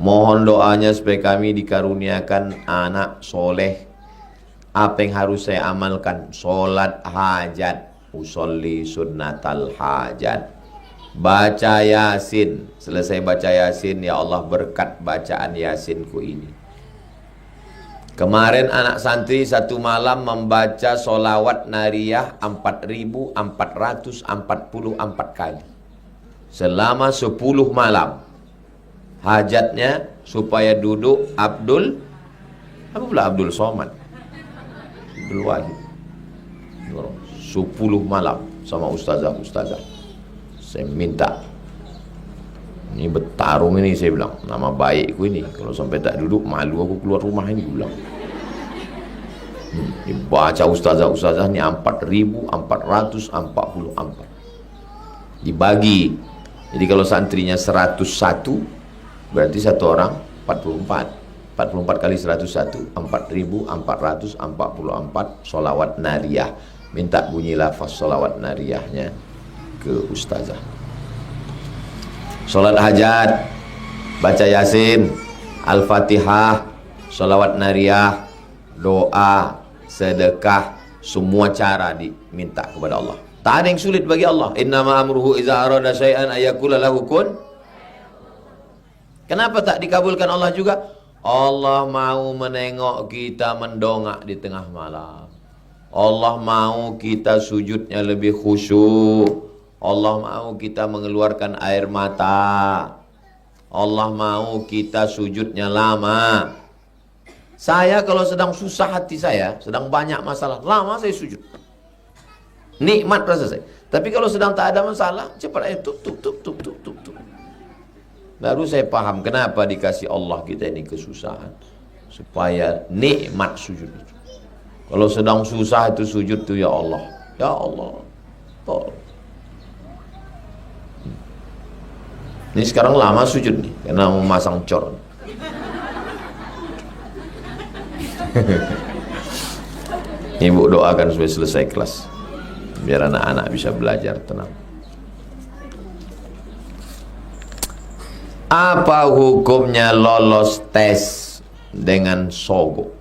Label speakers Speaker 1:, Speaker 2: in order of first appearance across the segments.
Speaker 1: Mohon doanya supaya kami dikaruniakan anak soleh. Apa yang harus saya amalkan? Sholat hajat, usolli sunnatal hajat, baca yasin. Selesai baca yasin, ya Allah berkat bacaan yasinku ini. Kemarin anak santri satu malam membaca solawat nariyah 4.444 kali selama 10 malam. Hajatnya supaya duduk Abdul Somad, Abdul Wahid, 10 malam sama ustazah. Saya minta, ini bertarung ini, saya bilang, nama baikku ini, kalau sampai tak duduk malu aku keluar rumah ini, gue bilang. Dibaca ustazah ini 4.444 dibagi. Jadi kalau santrinya 101, berarti satu orang 44 kali 101, 4.444 solawat nariyah. Minta bunyi lafaz solawat nariyahnya ke ustazah. Sholat hajat, baca yasin, al-fatihah, solawat nariyah, doa, sedekah, semua cara diminta kepada Allah. Tak ada yang sulit bagi Allah. Innama amruhu iza arada syai'an ayakula lahu kun. Kenapa tak dikabulkan Allah juga? Allah mau menengok kita mendongak di tengah malam. Allah mau kita sujudnya lebih khusyuk. Allah mau kita mengeluarkan air mata. Allah mau kita sujudnya lama. Saya kalau sedang susah hati saya, sedang banyak masalah, lama saya sujud. Nikmat rasa saya. Tapi kalau sedang tak ada masalah, cepat aja tuk. Baru saya paham kenapa dikasih Allah kita ini kesusahan, supaya nikmat sujud itu. Kalau sedang susah itu sujud tuh, ya Allah, tolong. Ini sekarang lama sujud nih karena mau masang cor. Ibu doakan supaya selesai kelas, biar anak-anak bisa belajar tenang. Apa hukumnya lolos tes dengan sogok?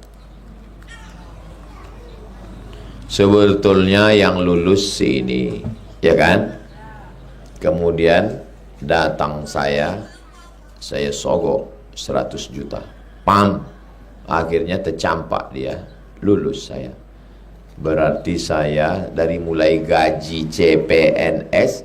Speaker 1: Sebetulnya yang lulus ini, ya kan? Kemudian datang saya sogok 100 juta. Pam, akhirnya tercampak dia, lulus saya. Berarti saya dari mulai gaji CPNS,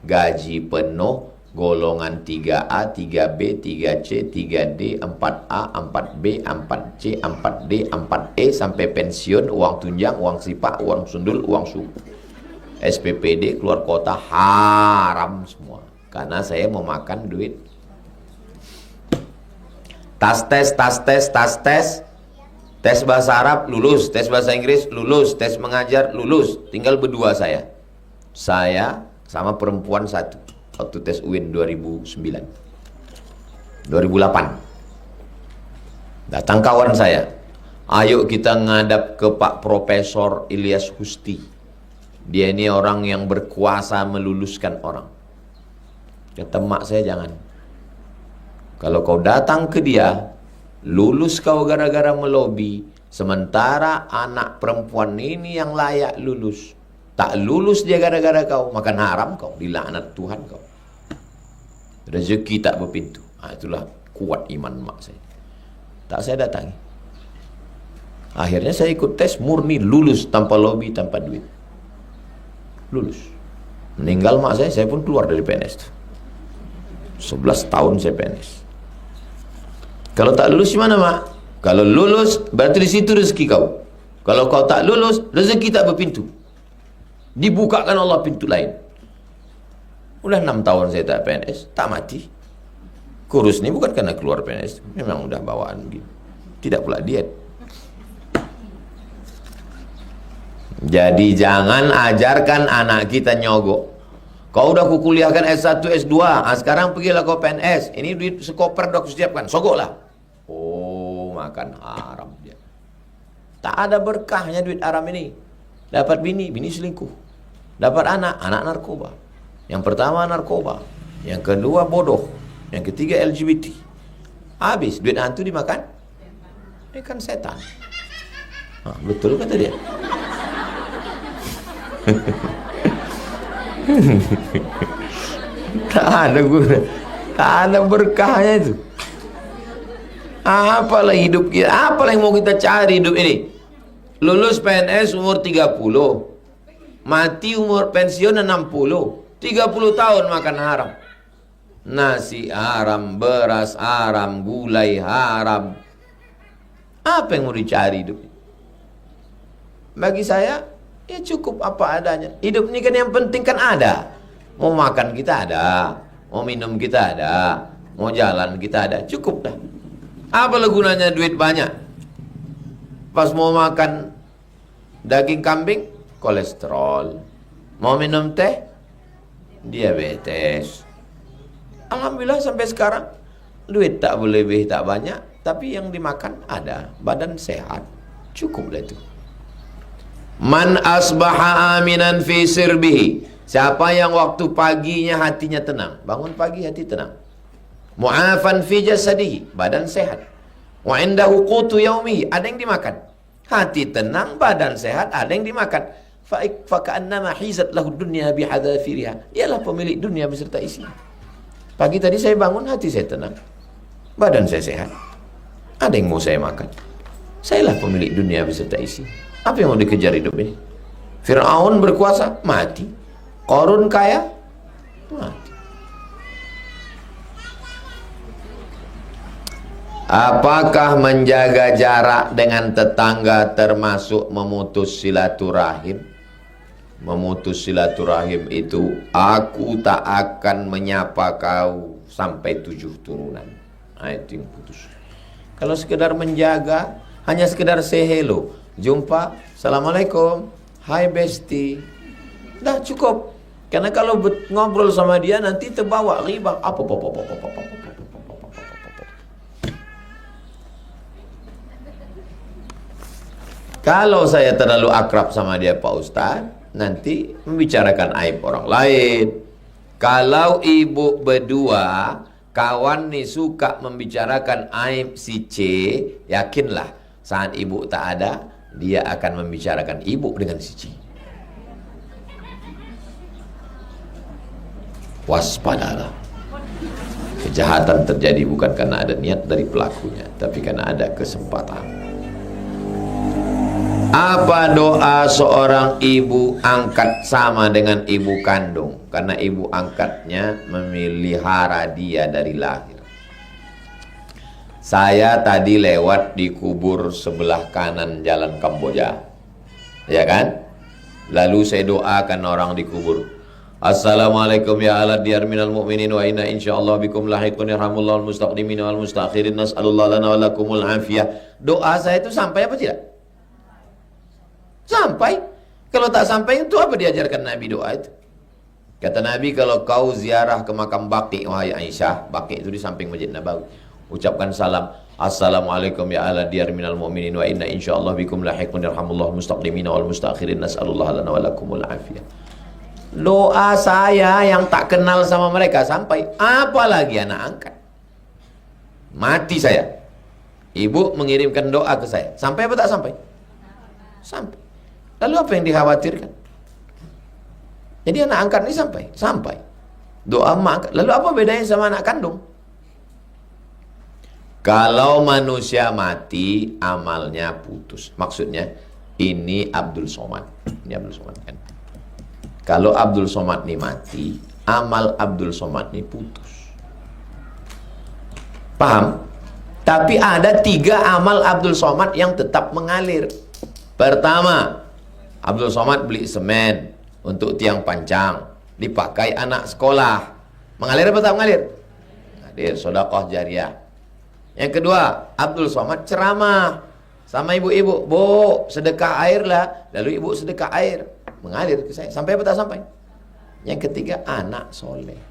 Speaker 1: gaji penuh, golongan 3A, 3B, 3C, 3D, 4A, 4B, 4C, 4D, 4E sampai pensiun, uang tunjang, uang sipak, uang sundul, uang suku, SPPD, keluar kota, haram semua. Karena saya mau makan duit. Tas tes, tes bahasa Arab lulus, tes bahasa Inggris lulus, tes mengajar lulus. Tinggal berdua saya sama perempuan satu. Waktu tes UIN 2009 2008 datang kawan saya, ayo kita ngadap ke Pak Profesor Ilyas Husti, dia ini orang yang berkuasa meluluskan orang. Kata mak saya, jangan, kalau kau datang ke dia, lulus kau gara-gara melobi, sementara anak perempuan ini yang layak lulus, tak lulus dia gara-gara kau, makan haram kau, dilaknat Tuhan kau. Rezeki tak berpintu. Itulah kuat iman mak saya. Tak saya datangi. Akhirnya saya ikut tes murni, lulus tanpa lobi, tanpa duit. Lulus. Meninggal mak saya pun keluar dari PNS. 11 tahun saya PNS. Kalau tak lulus gimana mak? Kalau lulus berarti di situ rezeki kau. Kalau kau tak lulus, rezeki tak berpintu. Dibukakan Allah pintu lain. Udah 6 tahun saya tak PNS, tak mati. Kurus ini bukan karena keluar PNS, memang udah bawaan begini. Tidak pula diet. Jadi jangan ajarkan anak kita nyogok. Kau udah kukuliahkan S1, S2, sekarang pergilah kau PNS. Ini duit sekoper dah aku siapkan, sogoklah. Oh, makan haram dia. Tak ada berkahnya duit haram ini. Dapat bini selingkuh. Dapat anak narkoba. Yang pertama narkoba, yang kedua bodoh, yang ketiga LGBT. Habis, duit hantu dimakan ikan setan. Betul kata dia. Tak ada guna, tak ada berkahnya itu. Apalah hidup kita, apalah yang mau kita cari hidup ini? Lulus PNS umur 30, mati umur pensiun 60, 30 tahun makan haram. Nasi haram, beras haram, gulai haram. Apa yang mau dicari hidup ini? Bagi saya, ya cukup apa adanya. Hidup ini kan yang penting kan ada. Mau makan kita ada, mau minum kita ada, mau jalan kita ada, cukup dah. Apalah gunanya duit banyak? Pas mau makan daging kambing, kolesterol. Mau minum teh, diabetes. Alhamdulillah sampai sekarang duit tak boleh lebih tak banyak, tapi yang dimakan ada, badan sehat, cukup dah itu. Man asbaha aminan fi sirbihi, siapa yang waktu paginya hatinya tenang, bangun pagi hati tenang. Mu'afan fi jasadihi, badan sehat. Wa indahu qutu yaumihi, ada yang dimakan. Hati tenang, badan sehat, ada yang dimakan. Fa ka'annama hizat lahu dunya bihadzafiriha, ialah pemilik dunia beserta isinya. Pagi tadi saya bangun, hati saya tenang, badan saya sehat, ada yang mau saya makan. Sayalah pemilik dunia beserta isi. Apa yang mau dikejar hidup ini? Fir'aun berkuasa, mati. Qarun kaya, mati. Apakah menjaga jarak dengan tetangga termasuk memutus silaturahim? Memutus silaturahim itu, aku tak akan menyapa kau sampai 7 turunan. Nah, itu yang putus. Kalau sekedar menjaga, hanya sekedar say hello, jumpa, assalamualaikum, hai besti, dah cukup. Karena kalau ngobrol sama dia nanti terbawa ghibah. Kalau saya terlalu akrab sama dia Pak Ustadz, nanti membicarakan aib orang lain. Kalau ibu berdua, kawan nih suka membicarakan aib si C, yakinlah saat ibu tak ada, dia akan membicarakan ibu dengan si C. Waspadalah. Kejahatan terjadi bukan karena ada niat dari pelakunya, tapi karena ada kesempatan. Apa doa seorang ibu angkat sama dengan ibu kandung? Karena ibu angkatnya memelihara dia dari lahir. Saya tadi lewat di kubur sebelah kanan jalan Kamboja, ya kan? Lalu saya doakan orang di kubur. Assalamualaikum ya ala diyar minal mu'minin wa inna insyaallah bikum lahiqun yarhamullahu al-mustaqdimin wal mustakhirin nas'alullah lana wa lakumul afiyah. Doa saya itu sampai apa tidak? Sampai. Kalau tak sampai itu apa diajarkan Nabi doa itu? Kata Nabi, kalau kau ziarah ke makam Baqi, wahai Aisyah, Baqi itu di samping Masjid Nabawi, ucapkan salam, assalamualaikum ya ala diyar minal mu'minin wa inna insyaallah bikum lahiqun yarhamullahu al-mustaqdimin wal mustakhirin nas'alullah lana wa lakumul afiyah. Doa saya yang tak kenal sama mereka sampai, apalagi anak angkat. Mati saya, ibu mengirimkan doa ke saya, sampai apa tak sampai? Sampai. Lalu apa yang dikhawatirkan? Jadi anak angkat ini sampai. Doa mak angkat. Lalu apa bedanya sama anak kandung? Kalau manusia mati, amalnya putus. Maksudnya, ini Abdul Somad. Ini Abdul Somad kan? Kalau Abdul Somad ini mati, amal Abdul Somad ini putus. Paham? Tapi ada 3 amal Abdul Somad yang tetap mengalir. Pertama, Abdul Somad beli semen untuk tiang pancang, dipakai anak sekolah. Mengalir apa tak mengalir? Mengalir, sedekah jariah. Yang kedua, Abdul Somad ceramah sama ibu-ibu, "Bu, sedekah air lah." Lalu ibu sedekah air, mengalir ke saya. Sampai apa tak sampai? Yang ketiga, anak soleh,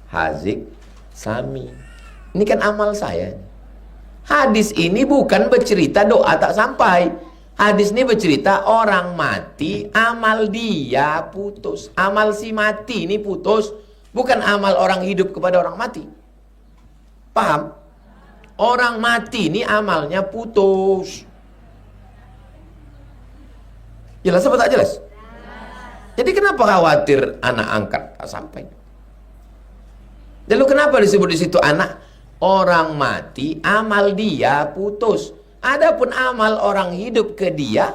Speaker 1: Hazik Sami. Ini kan amal saya. Hadis ini bukan bercerita doa tak sampai. Hadis ini bercerita orang mati, amal dia putus. Amal si mati ini putus, bukan amal orang hidup kepada orang mati. Paham? Orang mati ini amalnya putus. Jelas apa tak jelas? Jadi kenapa khawatir anak angkat tak sampai? Lalu kenapa disebut di situ anak? Orang mati, amal dia putus. Adapun amal orang hidup ke dia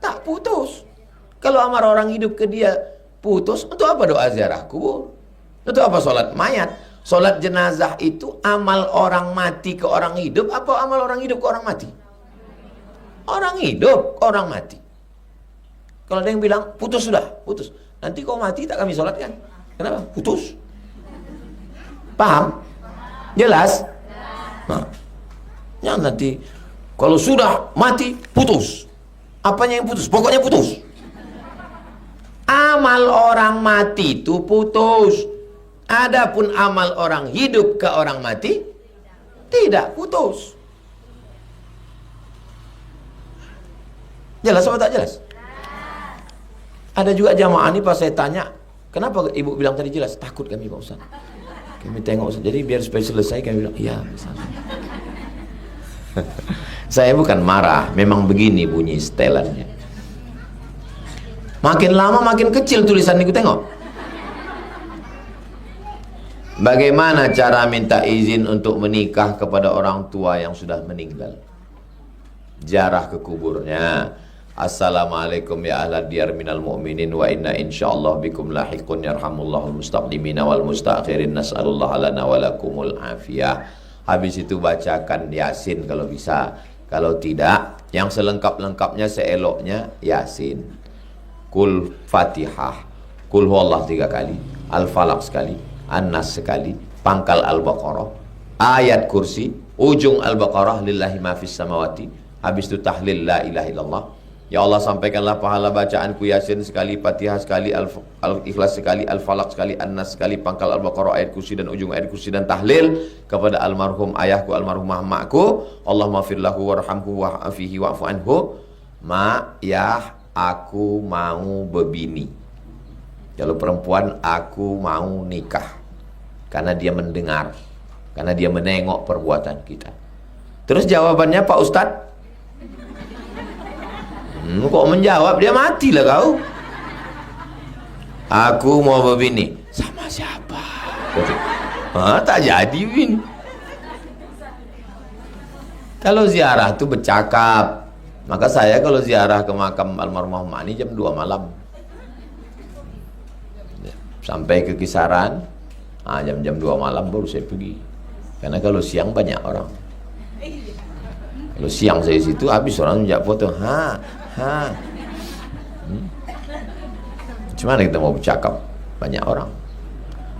Speaker 1: tak putus. Kalau amal orang hidup ke dia putus, untuk apa doa ziarah kubur? Untuk apa sholat mayat? Sholat jenazah itu amal orang mati ke orang hidup, apa amal orang hidup ke orang mati? Orang hidup ke orang mati. Kalau ada yang bilang putus sudah, putus. Nanti kau mati tak kami sholatkan. Kenapa? Putus. Paham? Jelas? Nah, yang nanti kalau sudah mati putus. Apanya yang putus? Pokoknya putus. Amal orang mati itu putus. Adapun amal orang hidup ke orang mati tidak putus. Jelas apa tak jelas? Ada juga jamaah ini pas saya tanya, kenapa ibu bilang tadi jelas? Takut kami Pak Ustaz. Kami tengok Ustaz. Jadi biar supaya selesai kami bilang, iya Ustaz. Saya bukan marah, memang begini bunyi setelannya. Makin lama makin kecil tulisan itu, tengok. Bagaimana cara minta izin untuk menikah kepada orang tua yang sudah meninggal? Ziarah ke kuburnya. Assalamualaikum ya ahlad diyar minal mu'minin wa inna insyaallah bikum lahiqun yarhamullahul mustaqdimina wal mustakhirin nas'alullah lana wa lakumul afiyah. Habis itu bacakan Yasin kalau bisa. Kalau tidak, yang selengkap-lengkapnya seeloknya Yasin. Kul Fatihah, Kul Huwallah 3 kali, Al-Falaq sekali, An-Nas sekali, pangkal Al-Baqarah, ayat kursi, ujung Al-Baqarah, lillahi ma fis samawati. Habis itu tahlil la ilaha illallah. Ya Allah, sampaikanlah pahala bacaanku Yasin sekali, Fatihah sekali, Al-Ikhlas sekali, Al-Falaq sekali, An-Nas sekali, pangkal Al-Baqarah, ayat kursi dan ujung ayat kursi, dan tahlil kepada almarhum ayahku, almarhumah makku. Allahumma firlahu warhamhu wa'afihi wa'fu anhu. Ma yah, aku mau berbini. Kalau perempuan, aku mau nikah. Karena dia mendengar, karena dia menengok perbuatan kita. Terus jawabannya Pak Ustadz, kok menjawab, dia matilah kau. Aku mau berbini. Sama siapa? Tak jadi bin. Kalau ziarah itu bercakap. Maka saya kalau ziarah ke makam almarhumah Mani jam 2 malam. Sampai ke kisaran jam-jam 2 malam baru saya pergi. Karena kalau siang banyak orang. Kalau siang saya situ habis orang menjak foto. Gimana kita mau bercakap? Banyak orang.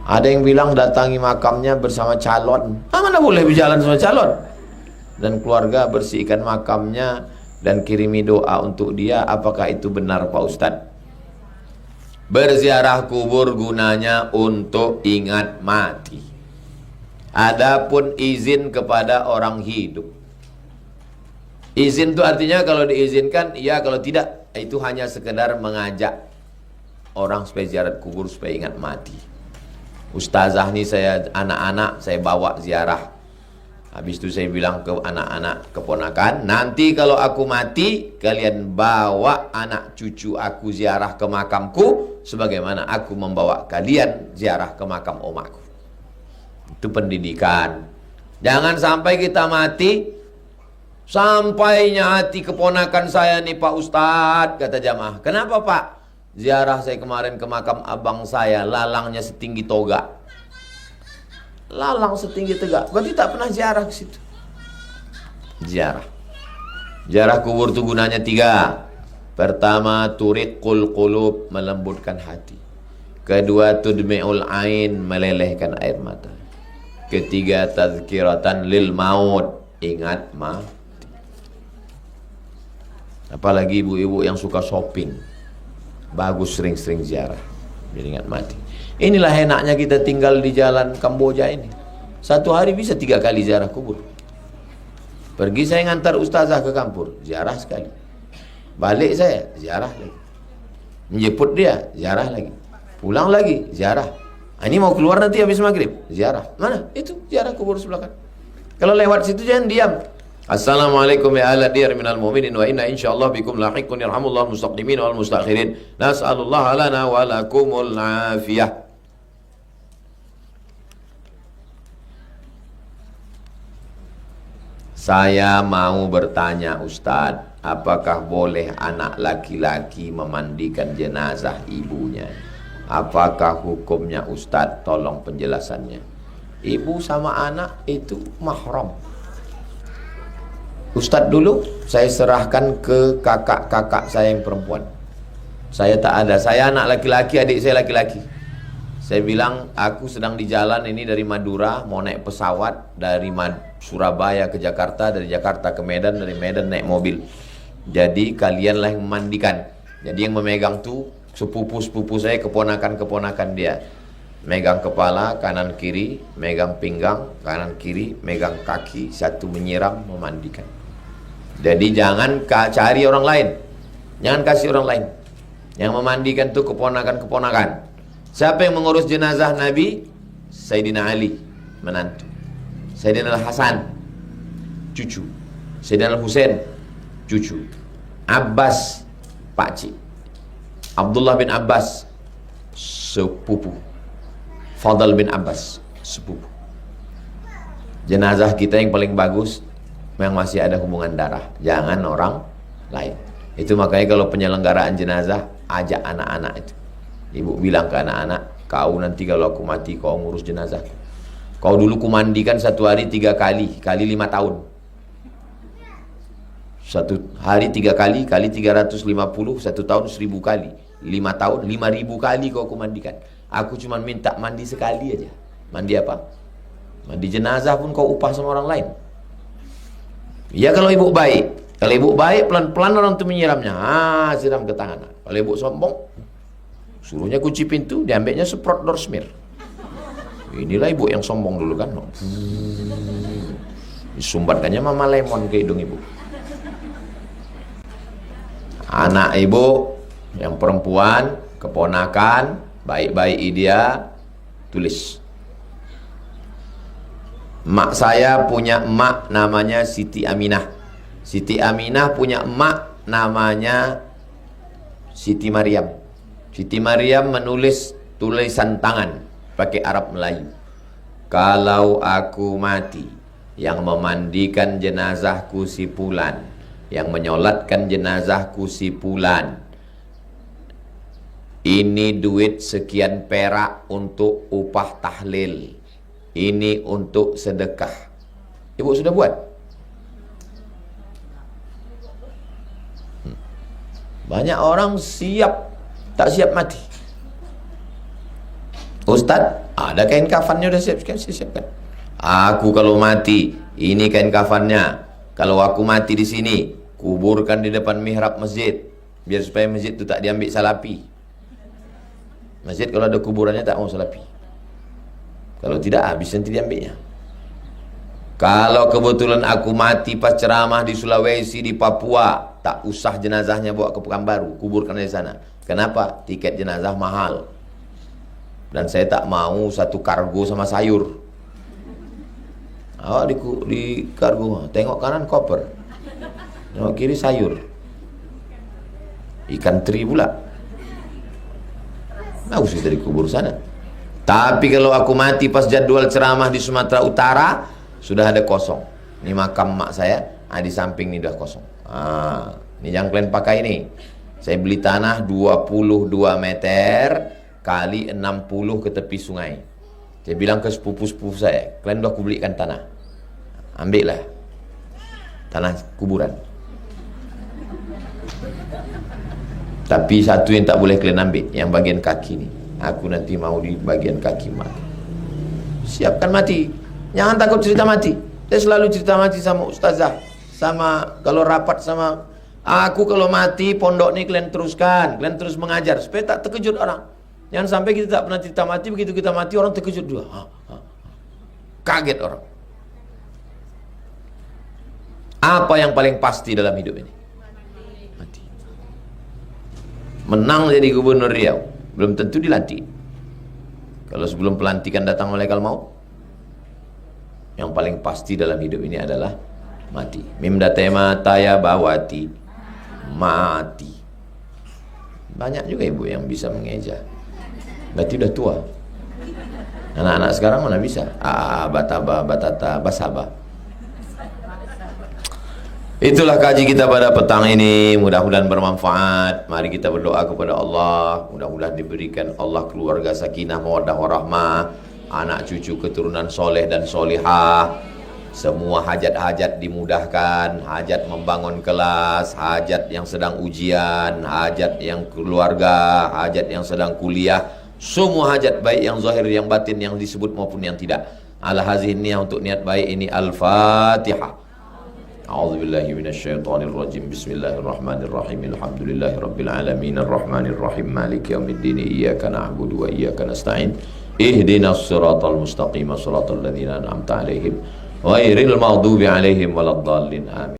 Speaker 1: Ada yang bilang datangi makamnya bersama calon. Mana boleh berjalan sama calon? Dan keluarga bersihkan makamnya dan kirimi doa untuk dia. Apakah itu benar Pak Ustadz? Berziarah kubur gunanya untuk ingat mati. Adapun izin kepada orang hidup, izin itu artinya kalau diizinkan iya, kalau tidak itu hanya sekedar mengajak orang supaya ziarah kubur supaya ingat mati. Ustazah nih, saya anak-anak saya bawa ziarah. Habis itu saya bilang ke anak-anak keponakan, nanti kalau aku mati, kalian bawa anak cucu aku ziarah ke makamku, sebagaimana aku membawa kalian ziarah ke makam omaku. Itu pendidikan. Jangan sampai kita mati, sampainya hati keponakan saya nih Pak Ustadz, kata jamaah. Kenapa Pak? Ziarah saya kemarin ke makam abang saya, lalangnya setinggi toga. Lalang setinggi tegak, berarti tak pernah ziarah ke situ. Ziarah kubur itu gunanya 3. Pertama, turiqul qulub, melembutkan hati. Kedua, tudmi'ul ain, melelehkan air mata. Ketiga, tazkiratan lil maut, ingat mati. Apalagi ibu-ibu yang suka shopping, bagus sering-sering ziarah, jadi ingat mati. Inilah enaknya kita tinggal di jalan Kamboja ini. Satu hari bisa 3 kali ziarah kubur. Pergi saya ngantar ustazah ke kampur, ziarah sekali. Balik saya, ziarah lagi. Menjemput dia, ziarah lagi. Pulang lagi, ziarah. Ini mau keluar nanti habis maghrib, ziarah. Mana? Itu ziarah kubur sebelah kan. Kalau lewat situ jangan diam. Assalamualaikum ya ahla diyar minal mu'minin wa inna insyaallah bikum lahiqun yarhamullahu mustaqdimin wal mustakhirin. Nas'alullah lana wa lakumul afiyah. Saya mau bertanya Ustadz, apakah boleh anak laki-laki memandikan jenazah ibunya? Apakah hukumnya Ustadz? Tolong penjelasannya. Ibu sama anak itu mahram. Ustadz dulu saya serahkan ke kakak-kakak saya yang perempuan. Saya tak ada, saya anak laki-laki, adik saya laki-laki. Saya bilang aku sedang di jalan ini dari Madura, mau naik pesawat dari Surabaya ke Jakarta, dari Jakarta ke Medan, dari Medan naik mobil. Jadi kalianlah yang memandikan. Jadi yang memegang tuh sepupu-sepupu saya, keponakan-keponakan dia. Megang kepala kanan kiri, megang pinggang kanan kiri, megang kaki, satu menyiram, memandikan. Jadi jangan cari orang lain, jangan kasih orang lain. Yang memandikan tuh keponakan-keponakan. Siapa yang mengurus jenazah Nabi? Sayyidina Ali, menantu. Sayyidina Al-Hasan, cucu. Sayyidina Al-Husain, cucu. Abbas, pakcik. Abdullah bin Abbas, sepupu. Fadl bin Abbas, sepupu. Jenazah kita yang paling bagus yang masih ada hubungan darah, jangan orang lain. Itu makanya kalau penyelenggaraan jenazah, ajak anak-anak itu. Ibu bilang ke anak-anak, kau nanti kalau aku mati kau ngurus jenazah. Kau dulu kumandikan satu hari 3 kali, kali 5 tahun. Satu hari 3 kali, kali 350, satu tahun 1000 kali. 5 tahun, 5000 kali kau kumandikan. Aku cuma minta mandi sekali aja. Mandi apa? Mandi jenazah pun kau upah sama orang lain. Ya kalau ibu baik. Kalau ibu baik, pelan-pelan orang itu menyiramnya. Siram ke tangan. Kalau ibu sombong, suruhnya kunci pintu, diambilnya semprot door smear. Inilah ibu yang sombong dulu kan. Disumbatkannya mama lemon ke hidung ibu. Anak ibu yang perempuan, keponakan, baik-baik dia, tulis. Mak saya punya emak namanya Siti Aminah. Siti Aminah punya emak namanya Siti Maryam. Siti Maryam menulis tulisan tangan pakai Arab Melayu. Kalau aku mati, yang memandikan jenazahku si Fulan, yang menyolatkan jenazahku si Fulan, ini duit sekian perak untuk upah tahlil, ini untuk sedekah. Ibu sudah buat? Banyak orang siap, tak siap mati. Ustadz, ada kain kafannya udah siapkan. Aku kalau mati, ini kain kafannya. Kalau aku mati di sini, kuburkan di depan mihrab masjid, biar supaya masjid itu tak diambil salapi. Masjid kalau ada kuburannya tak mau salapi. Kalau tidak habis nanti diambilnya. Kalau kebetulan aku mati pas ceramah di Sulawesi, di Papua, tak usah jenazahnya bawa ke Pekanbaru, kuburkan di sana. Kenapa? Tiket jenazah mahal. Dan saya tak mau satu kargo sama sayur. Awak di kargo, tengok kanan koper, tengok kiri sayur, ikan teri pula. Bagus kita dikubur sana. Tapi kalau aku mati pas jadwal ceramah di Sumatera Utara, sudah ada kosong. Ini makam mak saya, di samping ini udah kosong. Ini yang kalian pakai ini. Saya beli tanah 22 meter kali 60 ke tepi sungai. Saya bilang ke sepupu-sepupu saya, kalian udah aku belikan tanah, ambillah tanah kuburan. Tapi satu yang tak boleh kalian ambil, yang bagian kaki ini. Aku nanti mau di bagian kaki mati. Siapkan mati, jangan takut cerita mati. Saya selalu cerita mati sama ustazah, sama kalau rapat sama aku. Kalau mati pondok ini kalian teruskan, kalian terus mengajar supaya tak terkejut orang. Jangan sampai kita tak pernah cerita mati, begitu kita mati orang terkejut juga. Kaget orang. Apa yang paling pasti dalam hidup ini? Mati. Menang jadi gubernur Riau, belum tentu dilantik. Kalau sebelum pelantikan datang malaikat maut, Yang paling pasti dalam hidup ini adalah mati. Mim datema taya bawati, mati. Banyak juga ibu yang bisa mengeja. Berarti udah tua. Anak-anak sekarang mana bisa? Bataba, batata, basaba. Itulah kaji kita pada petang ini. Mudah-mudahan bermanfaat. Mari kita berdoa kepada Allah. Mudah-mudahan diberikan Allah keluarga sakinah, mawaddah, warahmah, anak cucu keturunan soleh dan solihah. Semua hajat-hajat dimudahkan. Hajat membangun kelas, hajat yang sedang ujian, hajat yang keluarga, hajat yang sedang kuliah. Semua hajat baik yang zahir, yang batin, yang disebut maupun yang tidak. Ala hazihi niyah, untuk niat baik ini. Al-Fatihah. A'udzubillahi minasyaitonir rajim. Bismillahirrahmanirrahim. Alhamdulillahirabbil alamin arrahmanir rahim maliki yaumiddin. Iyyaka na'budu wa iyyaka nasta'in. Ihdinas siratal mustaqim, siratal ladzina an'amta 'alaihim ghairil maghdubi 'alaihim waladdallin. Amin.